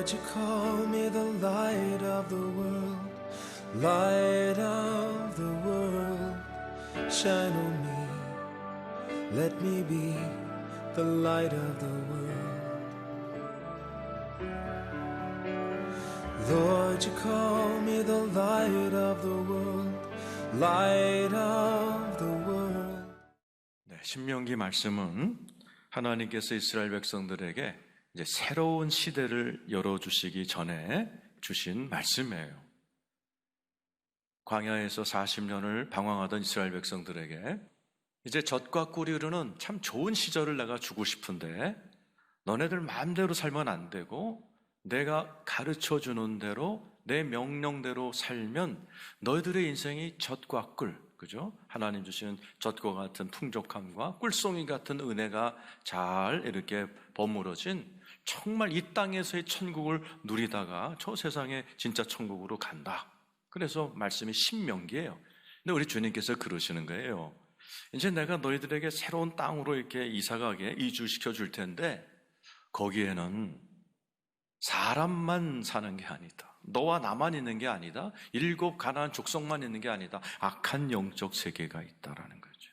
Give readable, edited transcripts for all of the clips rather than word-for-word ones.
Lord, you call me the light of the world, light of the world. Shine on me, let me be the light of the world. Lord, you call me the light of the world, light of the world. 네, 신명기 말씀은 하나님께서 이스라엘 백성들에게 이제 새로운 시대를 열어주시기 전에 주신 말씀이에요. 광야에서 40년을 방황하던 이스라엘 백성들에게 이제 젖과 꿀이 흐르는 참 좋은 시절을 내가 주고 싶은데 너네들 마음대로 살면 안 되고 내가 가르쳐주는 대로 내 명령대로 살면 너희들의 인생이 젖과 꿀, 그죠? 하나님 주시는 젖과 같은 풍족함과 꿀송이 같은 은혜가 잘 이렇게 버무러진 정말 이 땅에서의 천국을 누리다가 저 세상의 진짜 천국으로 간다. 그래서 말씀이 신명기예요. 근데 우리 주님께서 그러시는 거예요. 이제 내가 너희들에게 새로운 땅으로 이렇게 이사가게 이주시켜 줄 텐데 거기에는 사람만 사는 게 아니다. 너와 나만 있는 게 아니다. 7 가나안 족속만 있는 게 아니다. 악한 영적 세계가 있다라는 거죠.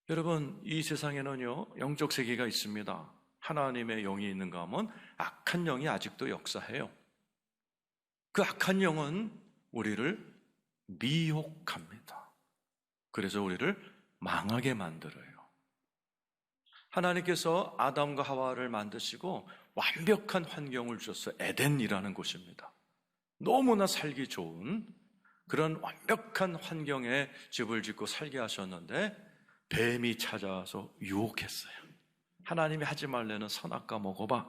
여러분, 이 세상에는요 영적 세계가 있습니다. 하나님의 영이 있는가 하면 악한 영이 아직도 역사해요. 그 악한 영은 우리를 미혹합니다. 그래서 우리를 망하게 만들어요. 하나님께서 아담과 하와를 만드시고 완벽한 환경을 주셔서 에덴이라는 곳입니다. 너무나 살기 좋은 그런 완벽한 환경에 집을 짓고 살게 하셨는데 뱀이 찾아와서 유혹했어요. 하나님이 하지 말라는 선악과 먹어봐.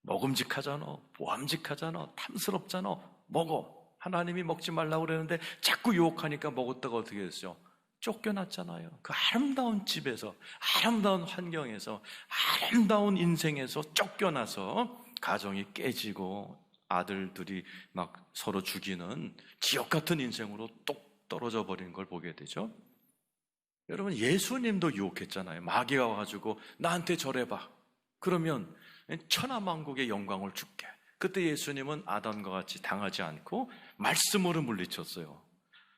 먹음직하잖아, 보암직하잖아, 탐스럽잖아, 먹어. 하나님이 먹지 말라고 그랬는데 자꾸 유혹하니까 먹었다가 어떻게 됐어요? 쫓겨났잖아요. 그 아름다운 집에서, 아름다운 환경에서, 아름다운 인생에서 쫓겨나서 가정이 깨지고 아들들이 막 서로 죽이는 지옥 같은 인생으로 똑 떨어져 버린 걸 보게 되죠. 여러분, 예수님도 유혹했잖아요. 마귀가 와가지고 나한테 절해봐. 그러면 천하만국의 영광을 줄게. 그때 예수님은 아담과 같이 당하지 않고 말씀으로 물리쳤어요.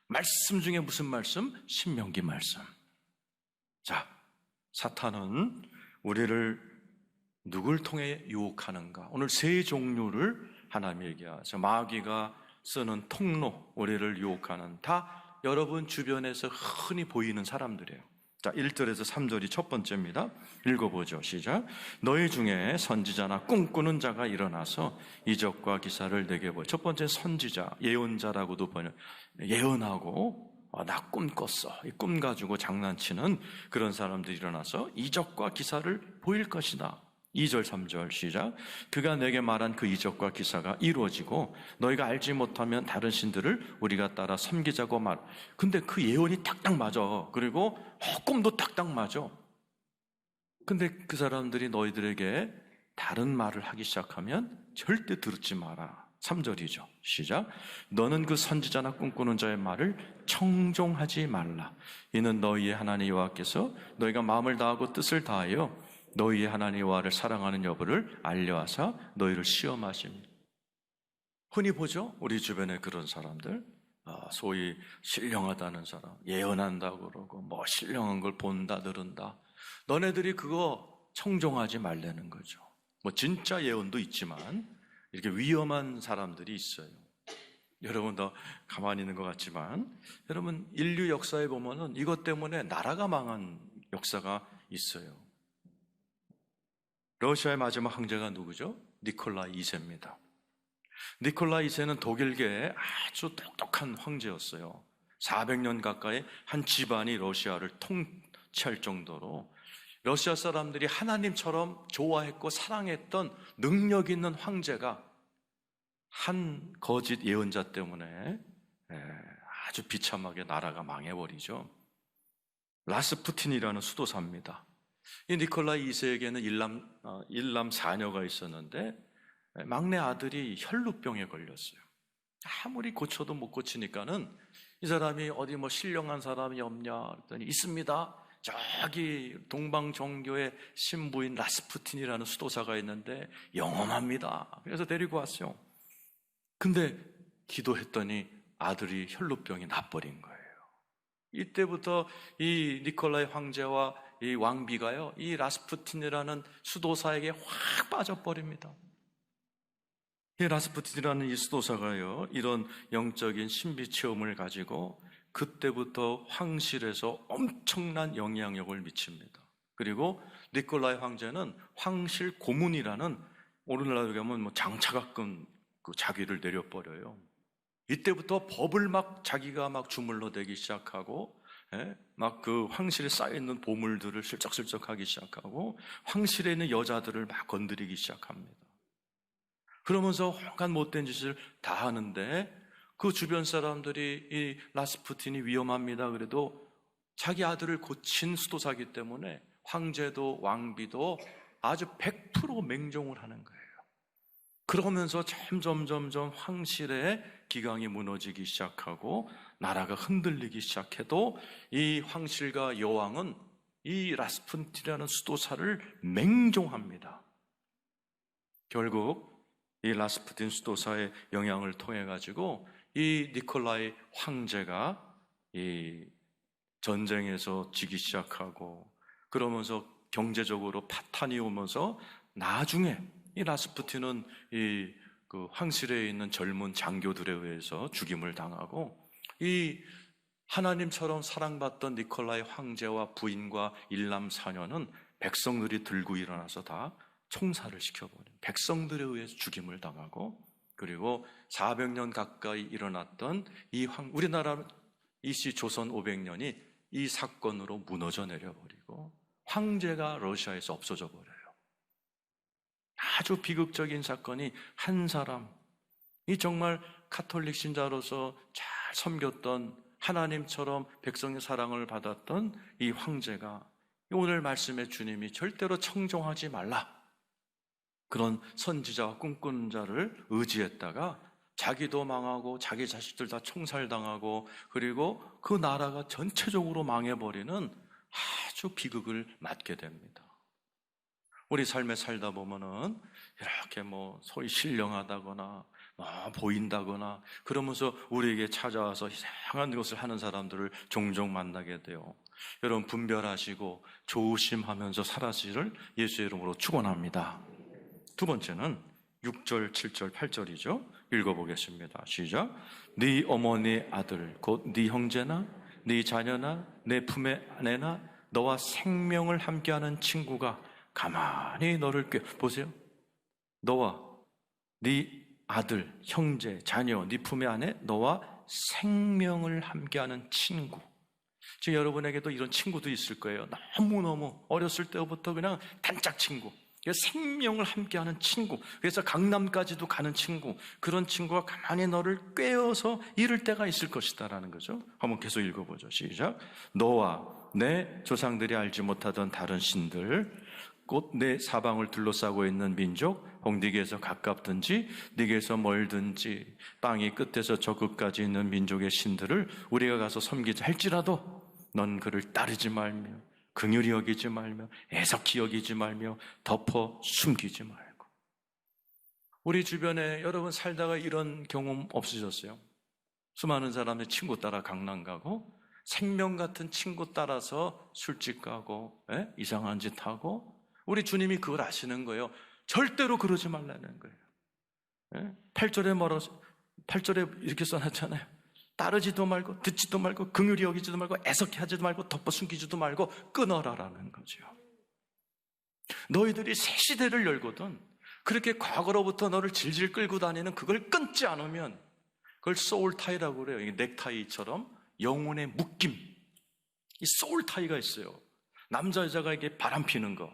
말씀 중에 무슨 말씀? 신명기 말씀. 자, 사탄은 우리를 누굴 통해 유혹하는가? 오늘 3 종류를 하나님이 얘기하죠. 마귀가 쓰는 통로, 우리를 유혹하는 다 여러분 주변에서 흔히 보이는 사람들이에요. 자, 1절에서 3절이 첫 번째입니다. 읽어보죠. 시작. 너희 중에 선지자나 꿈꾸는 자가 일어나서 이적과 기사를 내게 보여. 첫 번째 선지자, 예언자라고도 번역. 예언하고 나 꿈 꿨어. 이 꿈 가지고 장난치는 그런 사람들이 일어나서 이적과 기사를 보일 것이다. 2절 3절 시작. 그가 내게 말한 그 이적과 기사가 이루어지고 너희가 알지 못하면 다른 신들을 우리가 따라 섬기자고 말. 근데 그 예언이 딱딱 맞아. 그리고 꿈도 딱딱 맞아. 근데 그 사람들이 너희들에게 다른 말을 하기 시작하면 절대 듣지 마라. 3절이죠. 시작. 너는 그 선지자나 꿈꾸는 자의 말을 청종하지 말라. 이는 너희의 하나님 여호와께서 너희가 마음을 다하고 뜻을 다하여 너희의 하나님 여호와를 사랑하는 여부를 알려하사 너희를 시험하십니다. 흔히 보죠? 우리 주변에 그런 사람들, 소위 신령하다는 사람, 예언한다고 그러고 뭐 신령한 걸 본다 들은다. 너네들이 그거 청종하지 말라는 거죠. 뭐 진짜 예언도 있지만 이렇게 위험한 사람들이 있어요. 여러분 더 가만히 있는 것 같지만 여러분 인류 역사에 보면은 이것 때문에 나라가 망한 역사가 있어요. 러시아의 마지막 황제가 누구죠? 니콜라이 2세입니다. 니콜라이 2세는 독일계의 아주 똑똑한 황제였어요. 400년 가까이 한 집안이 러시아를 통치할 정도로 러시아 사람들이 하나님처럼 좋아했고 사랑했던 능력 있는 황제가 한 거짓 예언자 때문에 아주 비참하게 나라가 망해버리죠. 라스푸틴이라는 수도사입니다. 이 니콜라이 2세에게는 일남 4녀가 있었는데 막내 아들이 혈루병에 걸렸어요. 아무리 고쳐도 못 고치니까는 이 사람이 어디 뭐 신령한 사람이 없냐 그랬더니 있습니다. 저기 동방 종교의 신부인 라스푸틴이라는 수도사가 있는데 영험합니다. 그래서 데리고 왔어요. 근데 기도했더니 아들이 혈루병이 나버린 거예요. 이때부터 이 니콜라이 황제와 이 왕비가요, 이 라스푸틴이라는 수도사에게 확 빠져버립니다. 이 라스푸틴이라는 이 수도사가요, 이런 영적인 신비 체험을 가지고 그때부터 황실에서 엄청난 영향력을 미칩니다. 그리고 니콜라이 황제는 황실 고문이라는, 오늘날로 가면 뭐 장차가끔 그 자기를 내려버려요. 이때부터 법을 막 자기가 막 주물러 대기 시작하고, 막 그 황실에 쌓여있는 보물들을 슬쩍슬쩍 하기 시작하고, 황실에 있는 여자들을 막 건드리기 시작합니다. 그러면서 온갖 못된 짓을 다 하는데, 그 주변 사람들이 이 라스푸틴이 위험합니다 그래도 자기 아들을 고친 수도사기 때문에 황제도 왕비도 아주 100% 맹종을 하는 거예요. 그러면서 점점 황실의 기강이 무너지기 시작하고 나라가 흔들리기 시작해도 이 황실과 여왕은 이 라스푸틴이라는 수도사를 맹종합니다. 결국 이 라스푸틴 수도사의 영향을 통해 가지고 이 니콜라이 황제가 이 전쟁에서 지기 시작하고, 그러면서 경제적으로 파탄이 오면서 나중에 이 라스푸틴은 이 그 황실에 있는 젊은 장교들에 의해서 죽임을 당하고, 이 하나님처럼 사랑받던 니콜라이 황제와 부인과 일남사녀는 백성들이 들고 일어나서 다 총살을 시켜버린, 백성들에 의해서 죽임을 당하고, 그리고 400년 가까이 일어났던 이 우리나라 이시 조선 500년이 이 사건으로 무너져 내려버리고 황제가 러시아에서 없어져 버려요. 아주 비극적인 사건이 한 사람, 이 정말 가톨릭 신자로서 잘 섬겼던, 하나님처럼 백성의 사랑을 받았던 이 황제가 오늘 말씀에 주님이 절대로 청종하지 말라, 그런 선지자와 꿈꾸는 자를 의지했다가 자기도 망하고 자기 자식들 다 총살당하고, 그리고 그 나라가 전체적으로 망해버리는 아주 비극을 맞게 됩니다. 우리 삶에 살다 보면은 이렇게 뭐 소위 신령하다거나 보인다거나 그러면서 우리에게 찾아와서 이상한 것을 하는 사람들을 종종 만나게 돼요. 여러분, 분별하시고 조심하면서 살아시기를 예수의 이름으로 축원합니다. 두 번째는 6절, 7절, 8절이죠. 읽어보겠습니다. 시작. 네 어머니 아들 곧 네 형제나 네 자녀나 내 품의 아내나 너와 생명을 함께하는 친구가 가만히 너를 보세요. 너와 네 아들, 형제, 자녀, 네 품의 아내, 너와 생명을 함께하는 친구. 지금 여러분에게도 이런 친구도 있을 거예요. 너무너무 어렸을 때부터 그냥 단짝 친구, 생명을 함께하는 친구, 그래서 강남까지도 가는 친구, 그런 친구가 가만히 너를 꿰어서 이를 때가 있을 것이다라는 거죠. 한번 계속 읽어보죠. 시작. 너와 내 조상들이 알지 못하던 다른 신들, 곧 내 사방을 둘러싸고 있는 민족, 혹 네게서 가깝든지 네게서 멀든지 땅이 끝에서 저 끝까지 있는 민족의 신들을 우리가 가서 섬기자 할지라도 넌 그를 따르지 말며 긍휼히 여기지 말며 애석히 여기지 말며 덮어 숨기지 말고. 우리 주변에 여러분 살다가 이런 경험 없으셨어요? 수많은 사람의 친구 따라 강남 가고, 생명 같은 친구 따라서 술집 가고, 이상한 짓 하고. 우리 주님이 그걸 아시는 거예요. 절대로 그러지 말라는 거예요. 8절에 이렇게 써놨잖아요. 따르지도 말고 듣지도 말고 긍휼히 여기지도 말고 애석히 하지도 말고 덮어 숨기지도 말고 끊어라라는 거죠. 너희들이 새 시대를 열거든 그렇게 과거로부터 너를 질질 끌고 다니는 그걸 끊지 않으면, 그걸 소울타이라고 그래요. 넥타이처럼 영혼의 묶임, 이 소울타이가 있어요. 남자 여자가 이게 바람피는 거,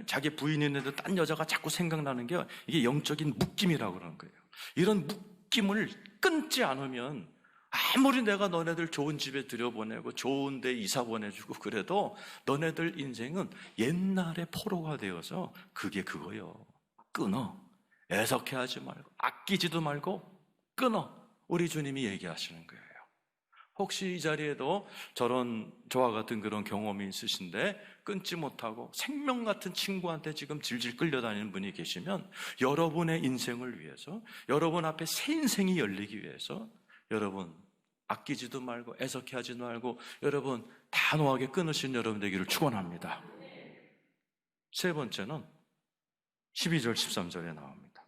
자기 부인이 있는데 딴 여자가 자꾸 생각나는 게 이게 영적인 묶임이라고 그러는 거예요. 이런 묶임을 끊지 않으면 아무리 내가 너네들 좋은 집에 들여보내고 좋은 데 이사 보내주고 그래도 너네들 인생은 옛날의 포로가 되어서 그게 그거요. 끊어. 애석해 하지 말고 아끼지도 말고 끊어. 우리 주님이 얘기하시는 거예요. 혹시 이 자리에도 저와 같은 그런 경험이 있으신데 끊지 못하고 생명 같은 친구한테 지금 질질 끌려다니는 분이 계시면 여러분의 인생을 위해서, 여러분 앞에 새 인생이 열리기 위해서 여러분 아끼지도 말고 애석해 하지도 말고 여러분 단호하게 끊으신 여러분 되기를 축원합니다. 세 번째는 12절 13절에 나옵니다.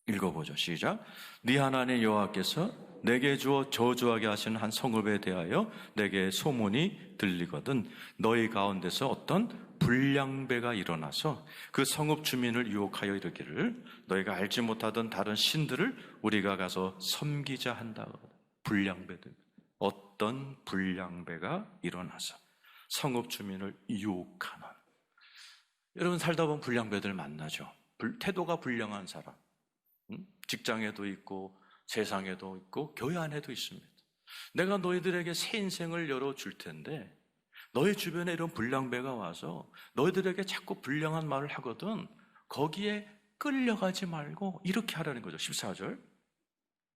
읽어보죠. 시작. 네 하나님 여호와께서 내게 주어 저주하게 하시는 한 성읍에 대하여 내게 소문이 들리거든 너희 가운데서 어떤 불량배가 일어나서 그 성읍 주민을 유혹하여 이르기를 너희가 알지 못하던 다른 신들을 우리가 가서 섬기자 한다. 불량배들, 어떤 불량배가 일어나서 성읍 주민을 유혹하는. 여러분 살다 보면 불량배들 만나죠. 태도가 불량한 사람, 직장에도 있고 세상에도 있고 교회 안에도 있습니다. 내가 너희들에게 새 인생을 열어줄 텐데 너희 주변에 이런 불량배가 와서 너희들에게 자꾸 불량한 말을 하거든 거기에 끌려가지 말고 이렇게 하라는 거죠. 14절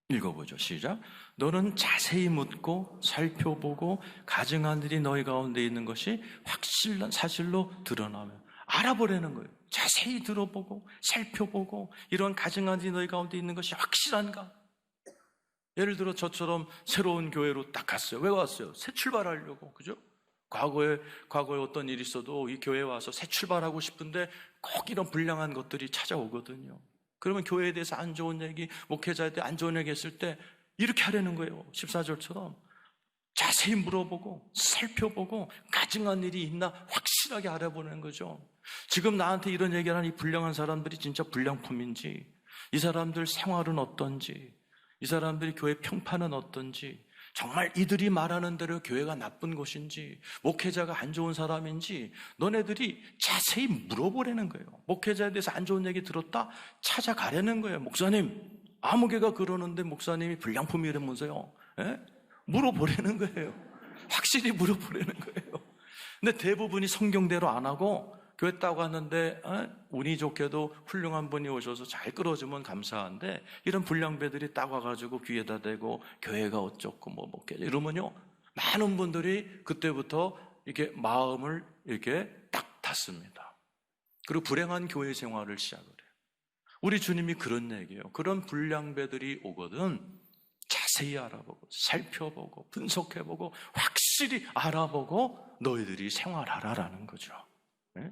읽어보죠. 시작. 너는 자세히 묻고 살펴보고 가증한 일이 너희 가운데 있는 것이 확실한 사실로 드러나면 알아보라는 거예요. 자세히 들어보고 살펴보고 이런 가증한 일이 너희 가운데 있는 것이 확실한가? 예를 들어 저처럼 새로운 교회로 딱 갔어요. 왜 왔어요? 새 출발하려고. 그죠? 과거에 어떤 일이 있어도 이 교회에 와서 새 출발하고 싶은데 꼭 이런 불량한 것들이 찾아오거든요. 그러면 교회에 대해서 안 좋은 얘기, 목회자에 대해 안 좋은 얘기 했을 때 이렇게 하려는 거예요. 14절처럼 자세히 물어보고 살펴보고 가증한 일이 있나 확실하게 알아보는 거죠. 지금 나한테 이런 얘기를 하는 이 불량한 사람들이 진짜 불량품인지, 이 사람들 생활은 어떤지, 이 사람들이 교회 평판은 어떤지, 정말 이들이 말하는 대로 교회가 나쁜 곳인지, 목회자가 안 좋은 사람인지 너네들이 자세히 물어보라는 거예요. 목회자에 대해서 안 좋은 얘기 들었다? 찾아가라는 거예요. 목사님, 아무개가 그러는데 목사님이 불량품이라면서요. 물어보라는 거예요. 확실히 물어보라는 거예요. 근데 대부분이 성경대로 안 하고 교회 딱 왔는데 운이 좋게도 훌륭한 분이 오셔서 잘 끌어주면 감사한데 이런 불량배들이 딱 와가지고 귀에다 대고 교회가 어쩌고 뭐 먹겠냐 이러면요 많은 분들이 그때부터 이렇게 마음을 이렇게 딱 닫습니다. 그리고 불행한 교회 생활을 시작을 해요. 우리 주님이 그런 얘기예요. 그런 불량배들이 오거든 자세히 알아보고 살펴보고 분석해보고 확실히 알아보고 너희들이 생활하라라는 거죠. 네?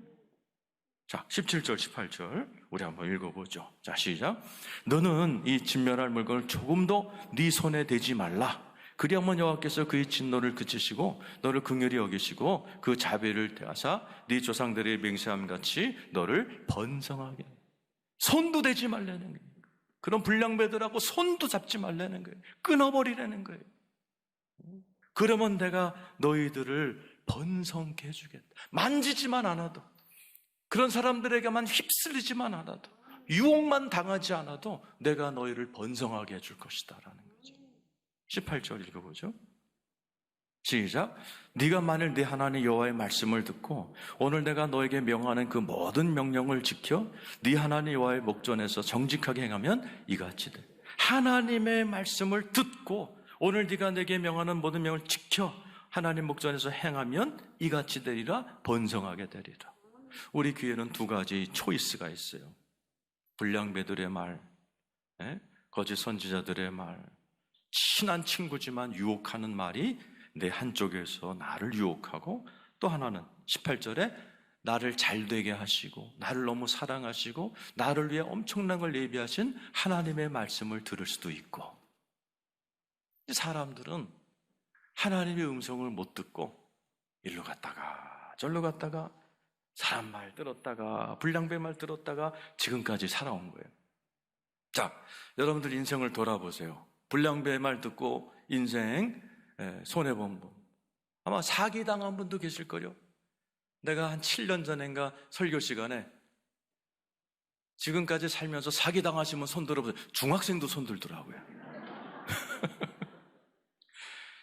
자, 17절, 18절 우리 한번 읽어보죠. 자, 시작. 너는 이 진멸할 물건을 조금도 네 손에 대지 말라. 그리하면 여호와께서 그의 진노를 그치시고 너를 긍휼히 여기시고 그 자비를 대하사 네 조상들의 맹세함 같이 너를 번성하게. 손도 대지 말라는 거예요. 그런 불량배들하고 손도 잡지 말라는 거예요. 끊어버리라는 거예요. 그러면 내가 너희들을 번성케 해주겠다. 만지지만 않아도, 그런 사람들에게만 휩쓸리지만 않아도, 유혹만 당하지 않아도 내가 너희를 번성하게 해줄 것이다 라는 거죠. 18절 읽어보죠. 시작. 네가 만일 네 하나님 여호와의 말씀을 듣고 오늘 내가 너에게 명하는 그 모든 명령을 지켜 네 하나님 여호와의 목전에서 정직하게 행하면 이같이 돼. 하나님의 말씀을 듣고 오늘 네가 내게 명하는 모든 명을 지켜 하나님 목전에서 행하면 이같이 되리라. 번성하게 되리라. 우리 귀에는 두 가지 초이스가 있어요. 불량배들의 말, 거짓 선지자들의 말, 친한 친구지만 유혹하는 말이 내 한쪽에서 나를 유혹하고, 또 하나는 18절에 나를 잘되게 하시고 나를 너무 사랑하시고 나를 위해 엄청난 걸 예비하신 하나님의 말씀을 들을 수도 있고, 사람들은 하나님의 음성을 못 듣고 일로 갔다가 절로 갔다가 사람 말 들었다가 불량배 말 들었다가 지금까지 살아온 거예요. 자, 여러분들 인생을 돌아보세요. 불량배 말 듣고 인생 손해본 분, 아마 사기당한 분도 계실걸요. 내가 한 7년 전인가 설교 시간에 지금까지 살면서 사기당하시면 손 들어보세요. 중학생도 손 들더라고요.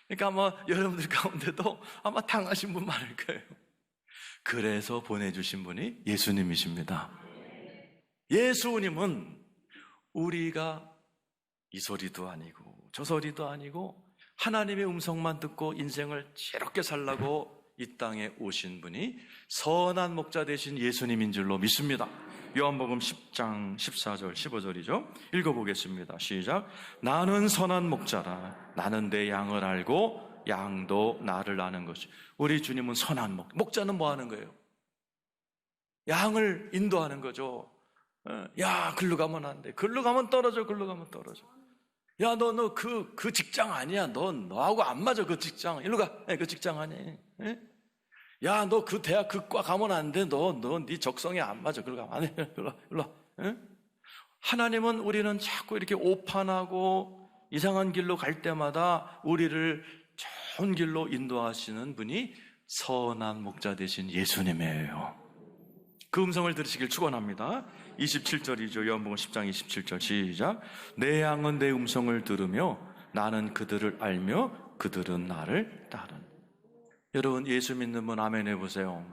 그러니까 아마 여러분들 가운데도 아마 당하신 분 많을 거예요. 그래서 보내주신 분이 예수님이십니다. 예수님은 우리가 이 소리도 아니고 저 소리도 아니고 하나님의 음성만 듣고 인생을 지롭게 살라고 이 땅에 오신 분이 선한 목자 되신 예수님인 줄로 믿습니다. 요한복음 10장 14절 15절이죠. 읽어보겠습니다. 시작. 나는 선한 목자라. 나는 내 양을 알고 양도 나를 아는 것이. 우리 주님은 선한 목자는 뭐 하는 거예요? 양을 인도하는 거죠. 야, 글로 가면 안 돼. 글로 가면 떨어져. 글로 가면 떨어져. 야, 너 그 직장 아니야. 너하고 안 맞아. 그 직장. 일로 가. 그 직장 아니야. 야, 너 그 대학 그 과 가면 안 돼. 네 적성에 안 맞아. 글로 가면 안 돼. 일로 와. 하나님은 우리는 자꾸 이렇게 오판하고 이상한 길로 갈 때마다 우리를 좋은 길로 인도하시는 분이 선한 목자 되신 예수님이에요. 그 음성을 들으시길 축원합니다. 27절이죠. 요한복음 10장 27절 시작. 내 양은 내 음성을 들으며 나는 그들을 알며 그들은 나를 따르는. 여러분, 예수 믿는 분 아멘 해보세요.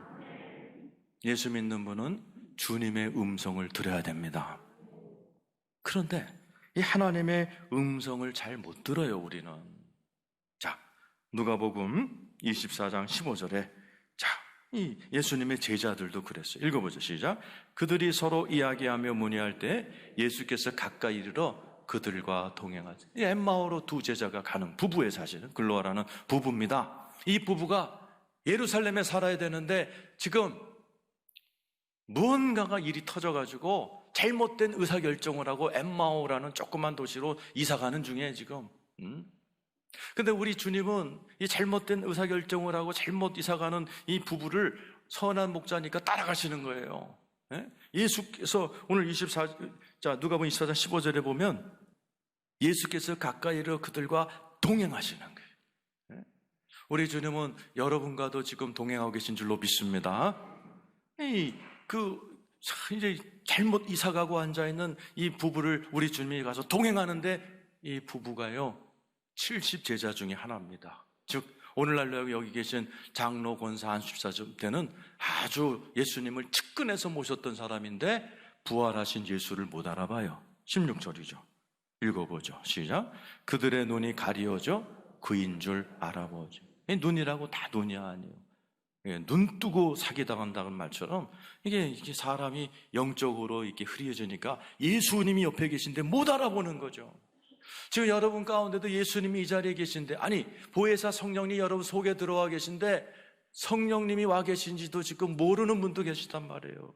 예수 믿는 분은 주님의 음성을 들어야 됩니다. 그런데 이 하나님의 음성을 잘 못 들어요, 우리는. 자, 누가복음 24장 15절에 이 예수님의 제자들도 그랬어요. 읽어보죠. 시작. 그들이 서로 이야기하며 문의할 때 예수께서 가까이 이르러 그들과 동행하지. 엠마오로 두 제자가 가는 부부의 사실은 글로아라는 부부입니다. 이 부부가 예루살렘에 살아야 되는데 지금 무언가가 일이 터져가지고 잘못된 의사결정을 하고 엠마오라는 조그만 도시로 이사가는 중에 지금 근데 우리 주님은 이 잘못된 의사결정을 하고 잘못 이사가는 이 부부를 선한 목자니까 따라가시는 거예요. 예수께서 오늘 누가복음 24장 15절에 보면 예수께서 가까이로 그들과 동행하시는 거예요. 우리 주님은 여러분과도 지금 동행하고 계신 줄로 믿습니다. 이제 잘못 이사가고 앉아있는 이 부부를 우리 주님이 가서 동행하는데 이 부부가요 70제자 중에 하나입니다. 즉 오늘날 여기 계신 장로, 권사, 안수사 때는 아주 예수님을 측근해서 모셨던 사람인데 부활하신 예수를 못 알아봐요. 16절이죠. 읽어보죠. 시작. 그들의 눈이 가리워져 그인 줄 알아보죠. 눈이라고 다 눈이 아니에요. 눈 뜨고 사기당한다는 말처럼 이게 사람이 영적으로 이렇게 흐려지니까 예수님이 옆에 계신데 못 알아보는 거죠. 지금 여러분 가운데도 예수님이 이 자리에 계신데, 아니 보혜사 성령님이 여러분 속에 들어와 계신데 성령님이 와 계신지도 지금 모르는 분도 계시단 말이에요.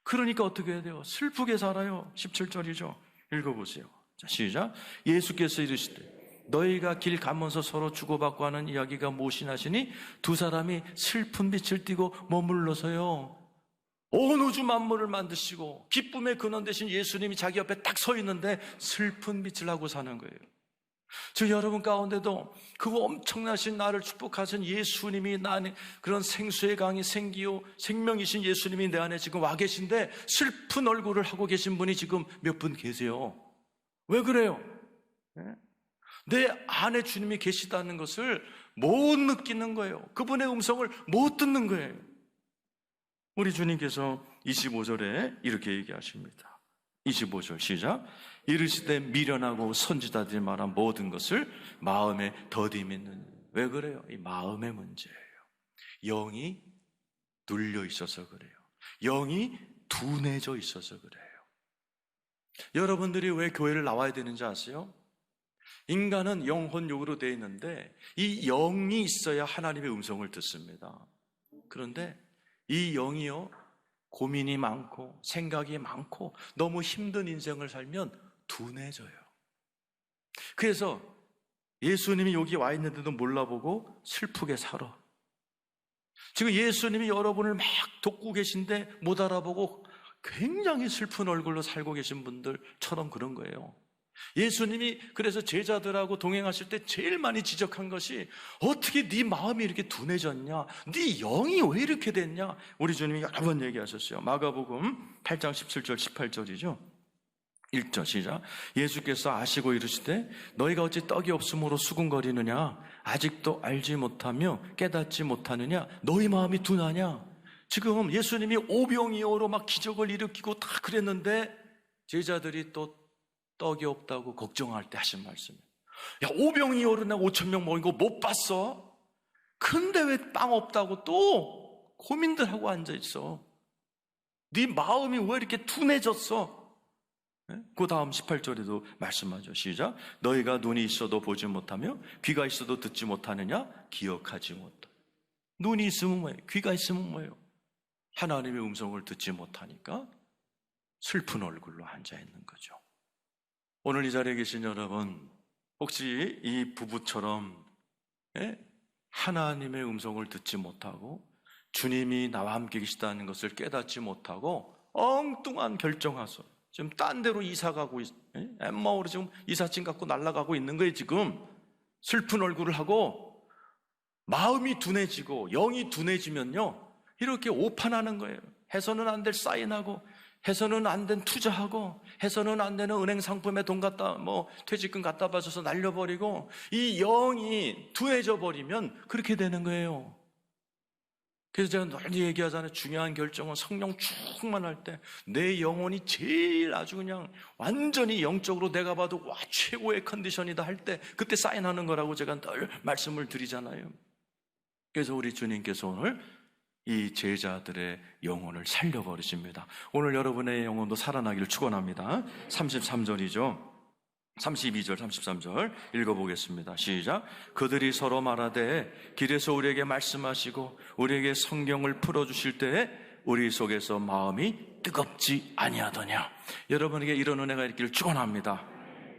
그러니까 어떻게 해야 돼요? 슬프게 살아요. 17절이죠. 읽어보세요. 자, 시작. 예수께서 이르시되 너희가 길 가면서 서로 주고받고 하는 이야기가 무엇이나시니 두 사람이 슬픈 빛을 띠고 머물러서요 온 우주 만물을 만드시고 기쁨의 근원 되신 예수님이 자기 옆에 딱 서 있는데 슬픈 빛을 하고 사는 거예요. 저 여러분 가운데도 그 엄청나신 나를 축복하신 예수님이 나는 그런 생수의 강이 생기요 생명이신 예수님이 내 안에 지금 와 계신데 슬픈 얼굴을 하고 계신 분이 지금 몇 분 계세요. 왜 그래요? 내 안에 주님이 계시다는 것을 못 느끼는 거예요. 그분의 음성을 못 듣는 거예요. 우리 주님께서 25절에 이렇게 얘기하십니다. 25절 시작. 이르시되 미련하고 선지자들이 말한 모든 것을 마음에 더디 믿는. 왜 그래요? 이 마음의 문제예요. 영이 눌려 있어서 그래요. 영이 둔해져 있어서 그래요. 여러분들이 왜 교회를 나와야 되는지 아세요? 인간은 영혼육으로 되어 있는데 이 영이 있어야 하나님의 음성을 듣습니다. 그런데 이 영이요 고민이 많고 생각이 많고 너무 힘든 인생을 살면 둔해져요. 그래서 예수님이 여기 와 있는데도 몰라보고 슬프게 살아. 지금 예수님이 여러분을 막 돕고 계신데 못 알아보고 굉장히 슬픈 얼굴로 살고 계신 분들처럼 그런 거예요. 예수님이 그래서 제자들하고 동행하실 때 제일 많이 지적한 것이 어떻게 네 마음이 이렇게 둔해졌냐, 네 영이 왜 이렇게 됐냐. 우리 주님이 여러 번 얘기하셨어요. 마가복음 8장 17절 18절이죠 1절 시작. 예수께서 아시고 이르시되 너희가 어찌 떡이 없으므로 수군거리느냐, 아직도 알지 못하며 깨닫지 못하느냐, 너희 마음이 둔하냐. 지금 예수님이 오병이어로 막 기적을 일으키고 다 그랬는데 제자들이 또 떡이 없다고 걱정할 때 하신 말씀이에요. 야, 오병이 어른에 5,000명 먹인 거 못 봤어? 근데 왜 빵 없다고 또 고민들 하고 앉아있어? 네 마음이 왜 이렇게 둔해졌어? 그 다음 18절에도 말씀하죠. 시작. 너희가 눈이 있어도 보지 못하며 귀가 있어도 듣지 못하느냐? 기억하지 못하. 눈이 있으면 뭐예요? 귀가 있으면 뭐예요? 하나님의 음성을 듣지 못하니까 슬픈 얼굴로 앉아있는 거죠. 오늘 이 자리에 계신 여러분, 혹시 이 부부처럼 하나님의 음성을 듣지 못하고 주님이 나와 함께 계시다는 것을 깨닫지 못하고 엉뚱한 결정하소. 지금 딴 데로 이사 가고 엠마오로 지금 이삿짐 갖고 날아가고 있는 거예요. 지금 슬픈 얼굴을 하고 마음이 둔해지고 영이 둔해지면요, 이렇게 오판하는 거예요. 해서는 안 될 사인하고, 해서는 안 된 투자하고, 해서는 안 되는 은행 상품에 돈 갖다 퇴직금 갖다 바쳐서 날려버리고, 이 영이 둔해져 버리면 그렇게 되는 거예요. 그래서 제가 늘 얘기하잖아요. 중요한 결정은 성령 충만할 때 내 영혼이 제일 아주 그냥 완전히 영적으로 내가 봐도 와 최고의 컨디션이다 할 때 그때 사인하는 거라고 제가 늘 말씀을 드리잖아요. 그래서 우리 주님께서 오늘 이 제자들의 영혼을 살려버리십니다. 오늘 여러분의 영혼도 살아나기를 축원합니다. 33절이죠. 32절, 33절 읽어보겠습니다. 시작. 그들이 서로 말하되 길에서 우리에게 말씀하시고 우리에게 성경을 풀어주실 때에 우리 속에서 마음이 뜨겁지 아니하더냐. 여러분에게 이런 은혜가 있기를 축원합니다.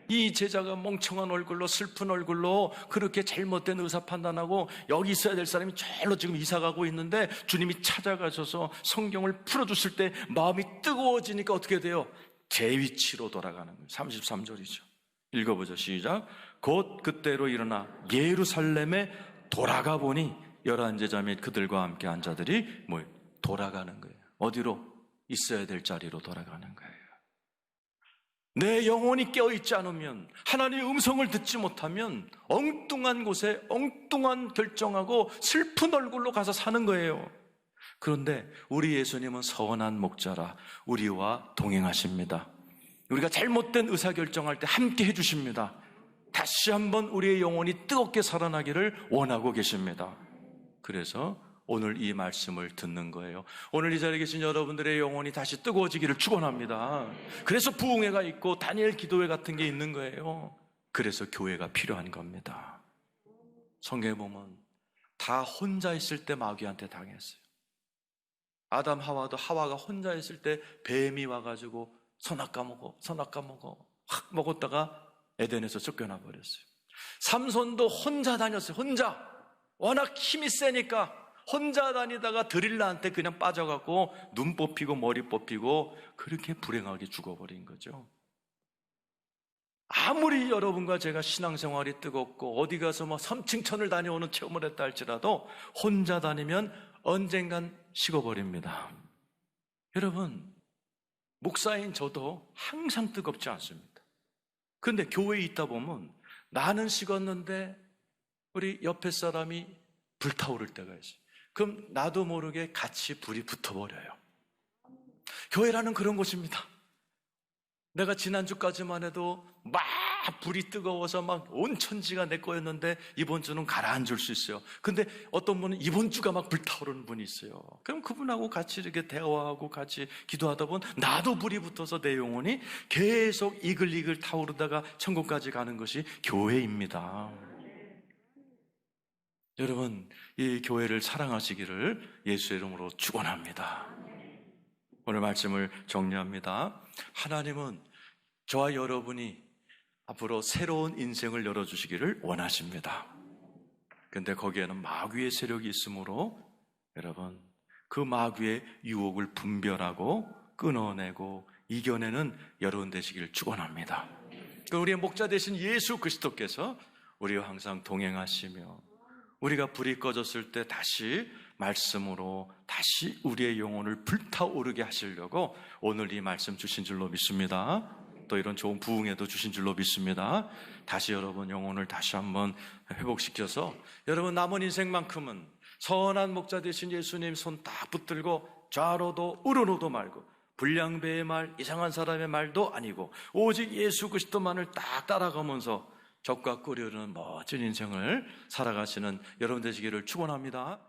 이 제자가 멍청한 얼굴로 슬픈 얼굴로 그렇게 잘못된 의사 판단하고 여기 있어야 될 사람이 절로 지금 이사가고 있는데 주님이 찾아가셔서 성경을 풀어주실 때 마음이 뜨거워지니까 어떻게 돼요? 제 위치로 돌아가는 거예요. 33절이죠. 읽어보죠. 시작. 곧 그때로 일어나 예루살렘에 돌아가 보니 11제자 및 그들과 함께 한 자들이 돌아가는 거예요. 어디로? 있어야 될 자리로 돌아가는 거예요. 내 영혼이 깨어있지 않으면, 하나님의 음성을 듣지 못하면 엉뚱한 곳에 엉뚱한 결정하고 슬픈 얼굴로 가서 사는 거예요. 그런데 우리 예수님은 선한 목자라 우리와 동행하십니다. 우리가 잘못된 의사결정할 때 함께 해주십니다. 다시 한번 우리의 영혼이 뜨겁게 살아나기를 원하고 계십니다. 그래서 오늘 이 말씀을 듣는 거예요. 오늘 이 자리에 계신 여러분들의 영혼이 다시 뜨거워지기를 축원합니다. 그래서 부흥회가 있고 다니엘 기도회 같은 게 있는 거예요. 그래서 교회가 필요한 겁니다. 성경에 보면 다 혼자 있을 때 마귀한테 당했어요. 아담 하와도 하와가 혼자 있을 때 뱀이 와가지고 선악과 먹어 확 먹었다가 에덴에서 쫓겨나 버렸어요. 삼손도 혼자 다녔어요. 혼자. 워낙 힘이 세니까 혼자 다니다가 드릴라한테 그냥 빠져갖고 눈 뽑히고 머리 뽑히고 그렇게 불행하게 죽어버린 거죠. 아무리 여러분과 제가 신앙생활이 뜨겁고 어디 가서 섬칭천을 다녀오는 체험을 했다 할지라도 혼자 다니면 언젠간 식어버립니다. 여러분, 목사인 저도 항상 뜨겁지 않습니다. 그런데 교회에 있다 보면 나는 식었는데 우리 옆에 사람이 불타오를 때가 있어요. 그럼 나도 모르게 같이 불이 붙어버려요. 교회라는 그런 곳입니다. 내가 지난주까지만 해도 막 불이 뜨거워서 막 온 천지가 내 거였는데 이번 주는 가라앉을 수 있어요. 근데 어떤 분은 이번 주가 막 불타오르는 분이 있어요. 그럼 그분하고 같이 이렇게 대화하고 같이 기도하다 보면 나도 불이 붙어서 내 영혼이 계속 이글이글 타오르다가 천국까지 가는 것이 교회입니다. 여러분, 이 교회를 사랑하시기를 예수의 이름으로 축원합니다. 오늘 말씀을 정리합니다. 하나님은 저와 여러분이 앞으로 새로운 인생을 열어주시기를 원하십니다. 그런데 거기에는 마귀의 세력이 있으므로 여러분, 그 마귀의 유혹을 분별하고 끊어내고 이겨내는 여러분 되시기를 축원합니다. 우리의 목자 되신 예수 그리스도께서 우리와 항상 동행하시며 우리가 불이 꺼졌을 때 다시 말씀으로 다시 우리의 영혼을 불타오르게 하시려고 오늘 이 말씀 주신 줄로 믿습니다. 또 이런 좋은 부흥에도 주신 줄로 믿습니다. 다시 여러분 영혼을 다시 한번 회복시켜서 여러분 남은 인생만큼은 선한 목자 되신 예수님 손 딱 붙들고 좌로도 우로노도 말고 불량배의 말, 이상한 사람의 말도 아니고 오직 예수 그리스도만을 딱 따라가면서 적과 꿀이 흐르는 멋진 인생을 살아가시는 여러분 되시기를 축원합니다.